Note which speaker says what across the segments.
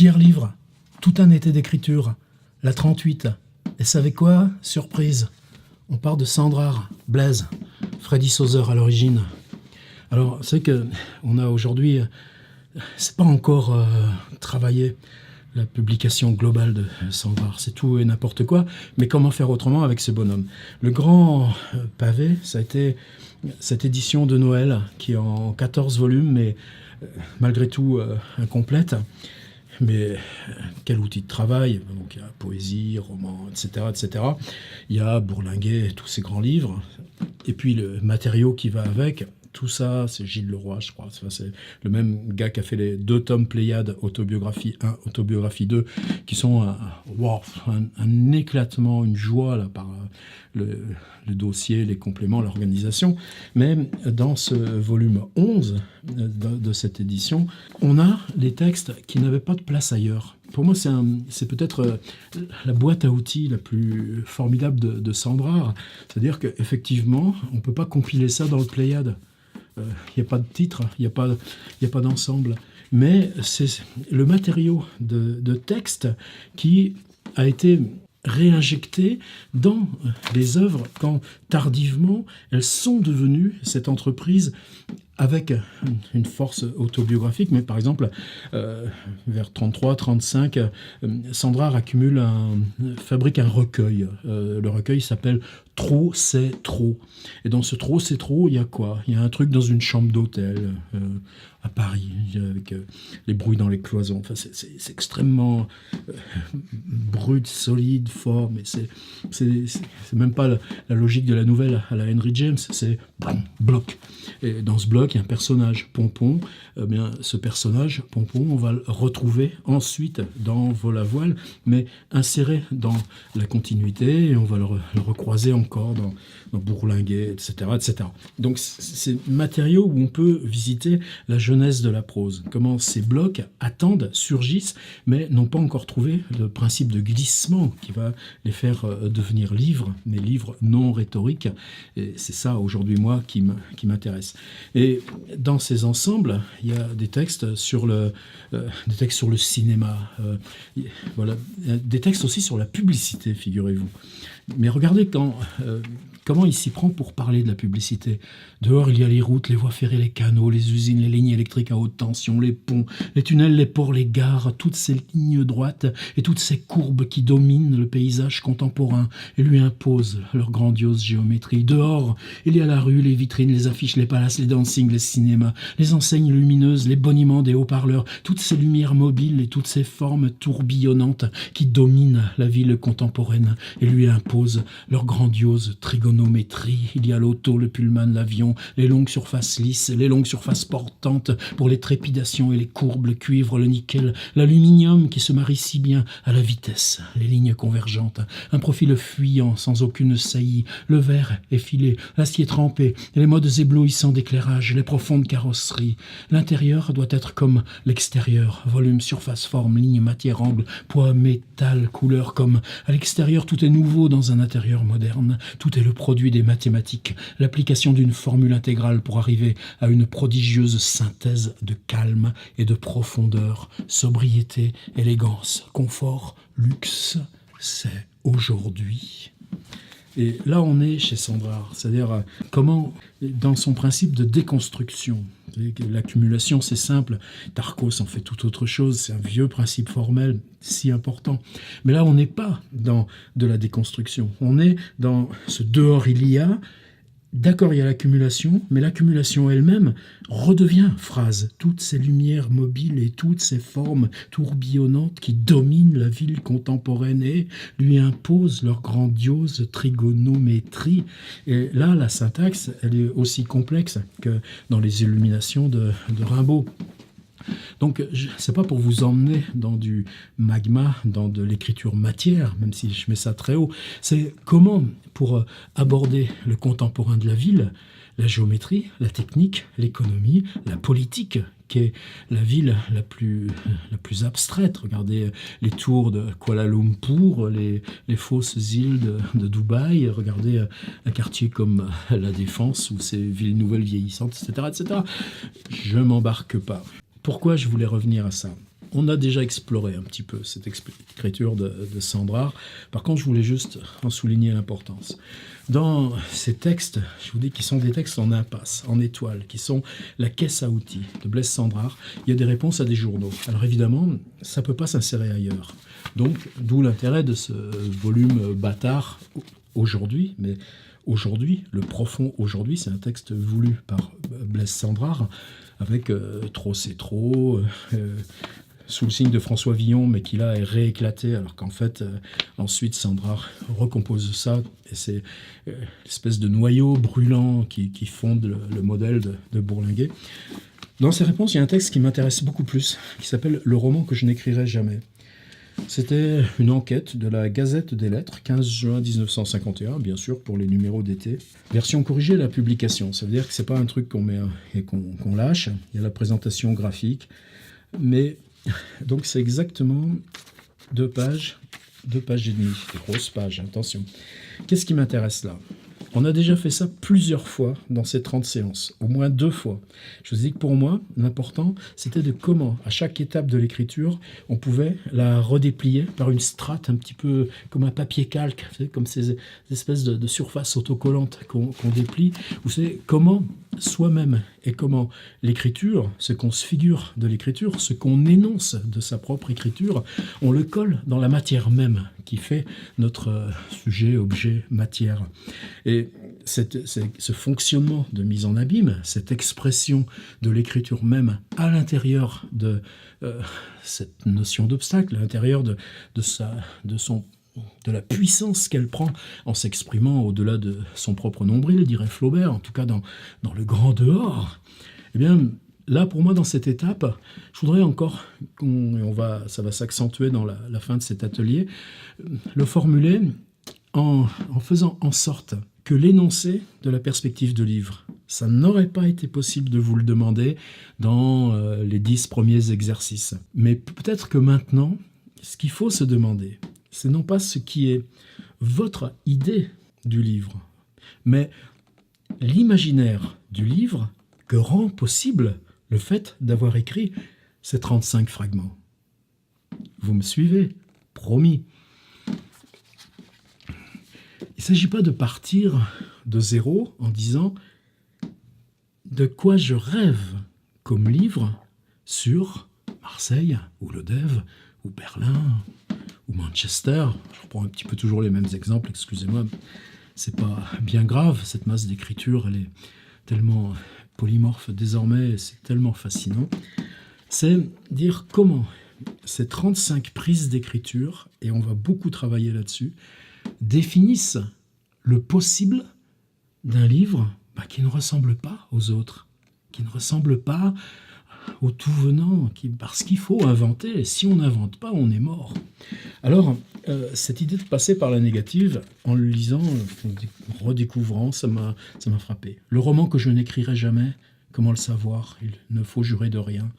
Speaker 1: Tiers livre, tout un été d'écriture, la 38. Et savez quoi? Surprise. On part de Sandrard, Blaise, Freddy Sauzer à l'origine. Alors, c'est que on a aujourd'hui, c'est pas encore travaillé la publication globale de Sandrard, c'est tout et n'importe quoi, mais comment faire autrement avec ce bonhomme? Le grand pavé, ça a été cette édition de Noël qui est en 14 volumes, mais malgré tout incomplète. Mais quel outil de travail! Donc, il y a poésie, roman, etc., etc. Il y a Bourlinguet et tous ces grands livres. Et puis le matériau qui va avec, tout ça, c'est Gilles Leroy, je crois. C'est le même gars qui a fait les 2 tomes Pléiade, autobiographie 1, autobiographie 2, qui sont un éclatement, une joie là, par le dossier, les compléments, l'organisation. Mais dans ce volume 11 de cette édition, on a les textes qui n'avaient pas de place ailleurs. Pour moi, c'est peut-être la boîte à outils la plus formidable de Sandrard. C'est-à-dire qu'effectivement, on ne peut pas compiler ça dans le Pléiade. Il n'y a pas de titre, il n'y a pas d'ensemble. Mais c'est le matériau de texte qui a été réinjecté dans les œuvres quand tardivement elles sont devenues cette entreprise avec une force autobiographique, mais par exemple, vers 33-35, Sandrard fabrique un recueil. Le recueil s'appelle « Trop, c'est trop ». Et dans ce « Trop, c'est trop », il y a quoi? Il y a un truc dans une chambre d'hôtel à Paris, avec les bruits dans les cloisons. Enfin, c'est extrêmement brut, solide, fort, mais c'est même pas la logique de la nouvelle à la Henry James, c'est bloc. Et dans ce bloc, il y a un personnage, Pompon. Bien, ce personnage, Pompon, on va le retrouver ensuite dans Vol à voile, mais inséré dans la continuité, et on va le recroiser encore dans Bourlinguet, etc., etc. Donc, c'est matériaux où on peut visiter la jeunesse de la prose. Comment ces blocs attendent, surgissent, mais n'ont pas encore trouvé le principe de glissement qui va les faire devenir livres, mais livres non rhétoriques. Et c'est ça, aujourd'hui, moi, qui m'intéresse. Et dans ces ensembles, il y a des textes sur le cinéma, voilà, des textes aussi sur la publicité, figurez-vous. Mais regardez comment il s'y prend pour parler de la publicité. Dehors, il y a les routes, les voies ferrées, les canaux, les usines, les lignes électriques à haute tension, les ponts, les tunnels, les ports, les gares, toutes ces lignes droites et toutes ces courbes qui dominent le paysage contemporain et lui imposent leur grandiose géométrie. Dehors, il y a la rue, les vitrines, les affiches, les palaces, les dancings, les cinémas, les enseignes lumineuses, les boniments des haut-parleurs, toutes ces lumières mobiles et toutes ces formes tourbillonnantes qui dominent la ville contemporaine et lui imposent leur grandiose trigonométrie. Il y a l'auto, le pullman, l'avion, les longues surfaces lisses, les longues surfaces portantes pour les trépidations et les courbes, le cuivre, le nickel, l'aluminium qui se marie si bien à la vitesse, les lignes convergentes, un profil fuyant sans aucune saillie, le verre effilé, l'acier trempé, les modes éblouissants d'éclairage, les profondes carrosseries. L'intérieur doit être comme l'extérieur, volume, surface, forme, ligne, matière, angle, poids, métal, couleur, comme à l'extérieur tout est nouveau dans un intérieur moderne, tout est le produit des mathématiques, l'application d'une formule intégrale pour arriver à une prodigieuse synthèse de calme et de profondeur, sobriété, élégance, confort, luxe, c'est aujourd'hui. Et là, on est chez Sandrard, c'est-à-dire comment, dans son principe de déconstruction, l'accumulation, c'est simple, Tarkos en fait tout autre chose, c'est un vieux principe formel si important. Mais là, on n'est pas dans de la déconstruction, on est dans ce dehors il y a. D'accord, il y a l'accumulation, mais l'accumulation elle-même redevient phrase. Toutes ces lumières mobiles et toutes ces formes tourbillonnantes qui dominent la ville contemporaine et lui imposent leur grandiose trigonométrie. Et là, la syntaxe, elle est aussi complexe que dans les illuminations de Rimbaud. Donc, c'est pas pour vous emmener dans du magma, dans de l'écriture matière, même si je mets ça très haut. C'est comment, pour aborder le contemporain de la ville, la géométrie, la technique, l'économie, la politique, qui est la ville la plus abstraite. Regardez les tours de Kuala Lumpur, les fausses îles de Dubaï, regardez un quartier comme la Défense ou ces villes nouvelles vieillissantes, etc., etc. Je m'embarque pas. Pourquoi je voulais revenir à ça? on a déjà exploré un petit peu cette écriture de Sandrard. Par contre, je voulais juste en souligner l'importance. Dans ces textes, je vous dis qu'ils sont des textes en impasse, en étoile, qui sont la caisse à outils de Blaise Sandrard, il y a des réponses à des journaux. Alors évidemment, ça ne peut pas s'insérer ailleurs. Donc, d'où l'intérêt de ce volume bâtard aujourd'hui, mais aujourd'hui, le profond aujourd'hui, c'est un texte voulu par Blaise Sandrard, avec trop c'est trop, sous le signe de François Villon, mais qui là est rééclaté, alors qu'en fait, ensuite Sandrard recompose ça, et c'est l'espèce de noyau brûlant qui fonde le modèle de Bourlinguet. Dans ces réponses, il y a un texte qui m'intéresse beaucoup plus, qui s'appelle « Le roman que je n'écrirai jamais ». C'était une enquête de la Gazette des Lettres, 15 juin 1951, bien sûr, pour les numéros d'été. Version corrigée de la publication, ça veut dire que c'est pas un truc qu'on met et qu'on lâche, il y a la présentation graphique, mais donc c'est exactement 2 pages et demie, des grosses pages, attention. Qu'est-ce qui m'intéresse là ? On a déjà fait ça plusieurs fois dans ces 30 séances, au moins 2 fois. Je vous dis que pour moi, l'important, c'était de comment, à chaque étape de l'écriture, on pouvait la redéplier par une strate un petit peu comme un papier calque, vous savez, comme ces espèces de surfaces autocollantes qu'on déplie. Vous savez, comment soi-même et comment l'écriture, ce qu'on se figure de l'écriture, ce qu'on énonce de sa propre écriture, on le colle dans la matière même qui fait notre sujet, objet, matière. Et ce fonctionnement de mise en abîme, cette expression de l'écriture même à l'intérieur de cette notion d'obstacle, à l'intérieur de la puissance qu'elle prend en s'exprimant au-delà de son propre nombril, dirait Flaubert, en tout cas dans le grand dehors, eh bien, là, pour moi, dans cette étape, je voudrais encore, ça va s'accentuer dans la fin de cet atelier, le formuler en faisant en sorte que l'énoncé de la perspective de livre, ça n'aurait pas été possible de vous le demander dans les 10 premiers exercices. Mais peut-être que maintenant, ce qu'il faut se demander, c'est non pas ce qui est votre idée du livre, mais l'imaginaire du livre que rend possible le fait d'avoir écrit ces 35 fragments. Vous me suivez ? Promis. Il ne s'agit pas de partir de zéro en disant de quoi je rêve comme livre sur Marseille ou Lodève ou Berlin ou Manchester. Je reprends un petit peu toujours les mêmes exemples, excusez-moi. C'est pas bien grave, cette masse d'écriture, elle est tellement polymorphe désormais, c'est tellement fascinant. C'est dire comment ces 35 prises d'écriture, et on va beaucoup travailler là-dessus, définissent le possible d'un livre qui ne ressemble pas aux autres, qui ne ressemble pas au tout venant, parce qu'il faut inventer, et si on n'invente pas, on est mort. Alors, cette idée de passer par la négative, en le lisant, en redécouvrant, ça m'a frappé. Le roman que je n'écrirai jamais, comment le savoir ? Il ne faut jurer de rien.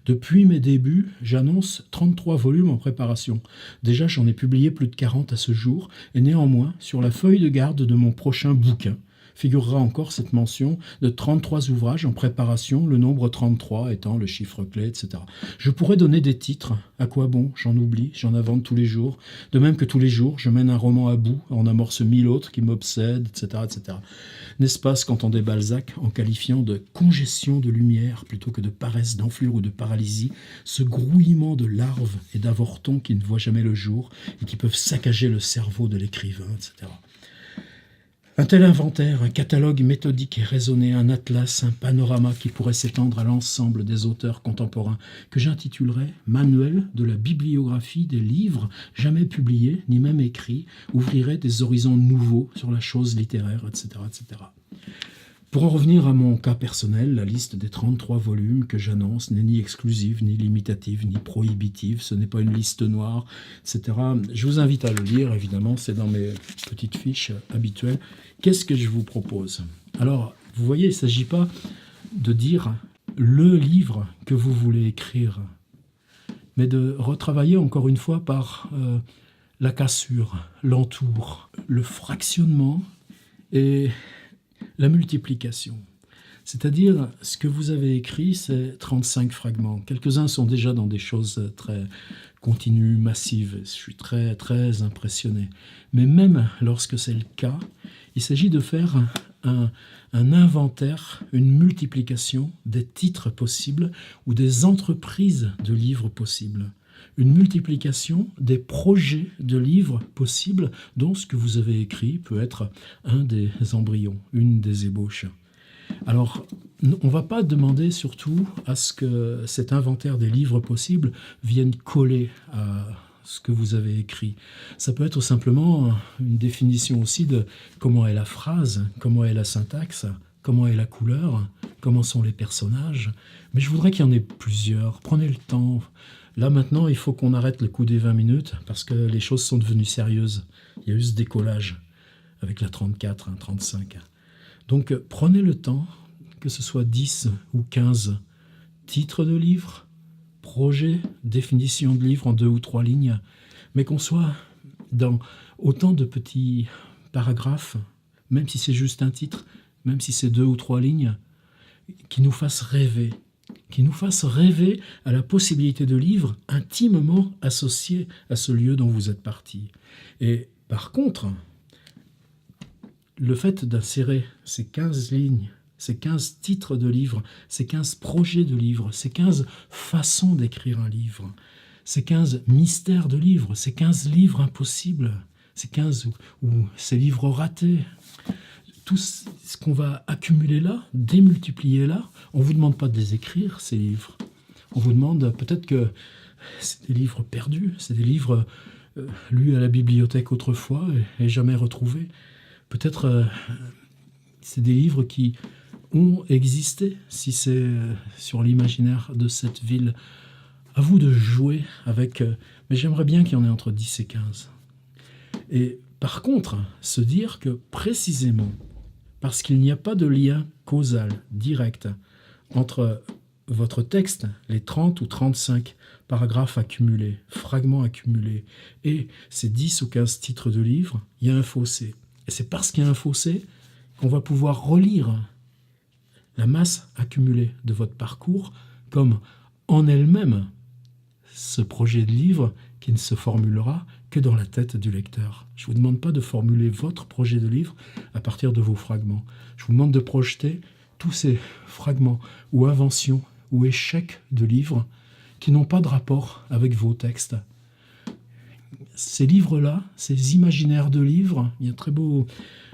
Speaker 1: Depuis mes débuts, j'annonce 33 volumes en préparation. Déjà, j'en ai publié plus de 40 à ce jour, et néanmoins, sur la feuille de garde de mon prochain bouquin, figurera encore cette mention de 33 ouvrages en préparation, le nombre 33 étant le chiffre clé, etc. Je pourrais donner des titres, à quoi bon, j'en oublie, j'en invente tous les jours, de même que tous les jours, je mène un roman à bout, en amorce 1000 autres qui m'obsèdent, etc., etc. N'est-ce pas ce qu'entendait Balzac en qualifiant de congestion de lumière plutôt que de paresse, d'enflure ou de paralysie, ce grouillement de larves et d'avortons qui ne voient jamais le jour et qui peuvent saccager le cerveau de l'écrivain, etc. Un tel inventaire, un catalogue méthodique et raisonné, un atlas, un panorama qui pourrait s'étendre à l'ensemble des auteurs contemporains, que j'intitulerais « Manuel de la bibliographie des livres jamais publiés, ni même écrits, ouvrirait des horizons nouveaux sur la chose littéraire, etc. etc. » Pour en revenir à mon cas personnel, la liste des 33 volumes que j'annonce n'est ni exclusive, ni limitative, ni prohibitive, ce n'est pas une liste noire, etc. Je vous invite à le lire, évidemment, c'est dans mes petites fiches habituelles. Qu'est-ce que je vous propose ? Alors, vous voyez, il ne s'agit pas de dire le livre que vous voulez écrire, mais de retravailler encore une fois par la cassure, l'entour, le fractionnement et la multiplication. C'est-à-dire, ce que vous avez écrit, c'est 35 fragments. Quelques-uns sont déjà dans des choses très continues, massives. Je suis très, très impressionné. Mais même lorsque c'est le cas, il s'agit de faire un inventaire, une multiplication des titres possibles ou des entreprises de livres possibles. Une multiplication des projets de livres possibles dont ce que vous avez écrit peut être un des embryons, une des ébauches. Alors, on ne va pas demander surtout à ce que cet inventaire des livres possibles vienne coller à ce que vous avez écrit. Ça peut être simplement une définition aussi de comment est la phrase, comment est la syntaxe, comment est la couleur, comment sont les personnages. Mais je voudrais qu'il y en ait plusieurs. Prenez le temps. Là, maintenant, il faut qu'on arrête le coup des 20 minutes parce que les choses sont devenues sérieuses. Il y a eu ce décollage avec la 34, 35. Donc, prenez le temps, que ce soit 10 ou 15 titres de livres, projets, définition de livres en 2 ou 3 lignes, mais qu'on soit dans autant de petits paragraphes, même si c'est juste un titre, même si c'est 2 ou 3 lignes, qui nous fassent rêver à la possibilité de livres intimement associés à ce lieu dont vous êtes parti. Et par contre, le fait d'insérer ces 15 lignes, ces 15 titres de livres, ces 15 projets de livres, ces 15 façons d'écrire un livre, ces 15 mystères de livres, ces 15 livres impossibles, ces 15 ou ces livres ratés, tout ce qu'on va accumuler là, démultiplier là, on ne vous demande pas de les écrire, ces livres. On vous demande peut-être que c'est des livres perdus, c'est des livres lus à la bibliothèque autrefois et jamais retrouvés. Peut-être c'est des livres qui ont existé, si c'est sur l'imaginaire de cette ville. À vous de jouer avec... mais j'aimerais bien qu'il y en ait entre 10 et 15. Et par contre, se dire que précisément, parce qu'il n'y a pas de lien causal, direct, entre votre texte, les 30 ou 35 paragraphes accumulés, fragments accumulés, et ces 10 ou 15 titres de livres, il y a un fossé. Et c'est parce qu'il y a un fossé qu'on va pouvoir relire la masse accumulée de votre parcours comme en elle-même ce projet de livre qui ne se formulera que dans la tête du lecteur. Je ne vous demande pas de formuler votre projet de livre à partir de vos fragments. Je vous demande de projeter tous ces fragments ou inventions ou échecs de livres qui n'ont pas de rapport avec vos textes. Ces livres-là, ces imaginaires de livres, il y a un très beau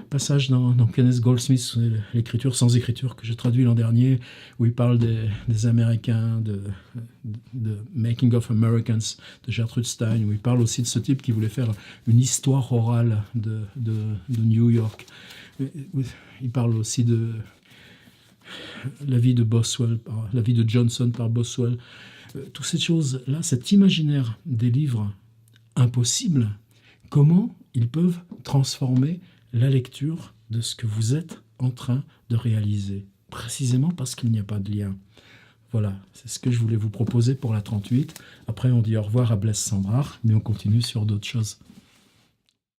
Speaker 1: passage dans Kenneth Goldsmith, l'écriture sans écriture, que j'ai traduit l'an dernier, où il parle des Américains, de Making of Americans, de Gertrude Stein, où il parle aussi de ce type qui voulait faire une histoire orale de New York. Il parle aussi de la vie de Boswell, la vie de Johnson par Boswell. Toutes ces choses-là, cet imaginaire des livres impossibles, comment ils peuvent transformer la lecture de ce que vous êtes en train de réaliser, précisément parce qu'il n'y a pas de lien. Voilà, c'est ce que je voulais vous proposer pour la 38. Après, on dit au revoir à Blaise Cendrars, mais on continue sur d'autres choses.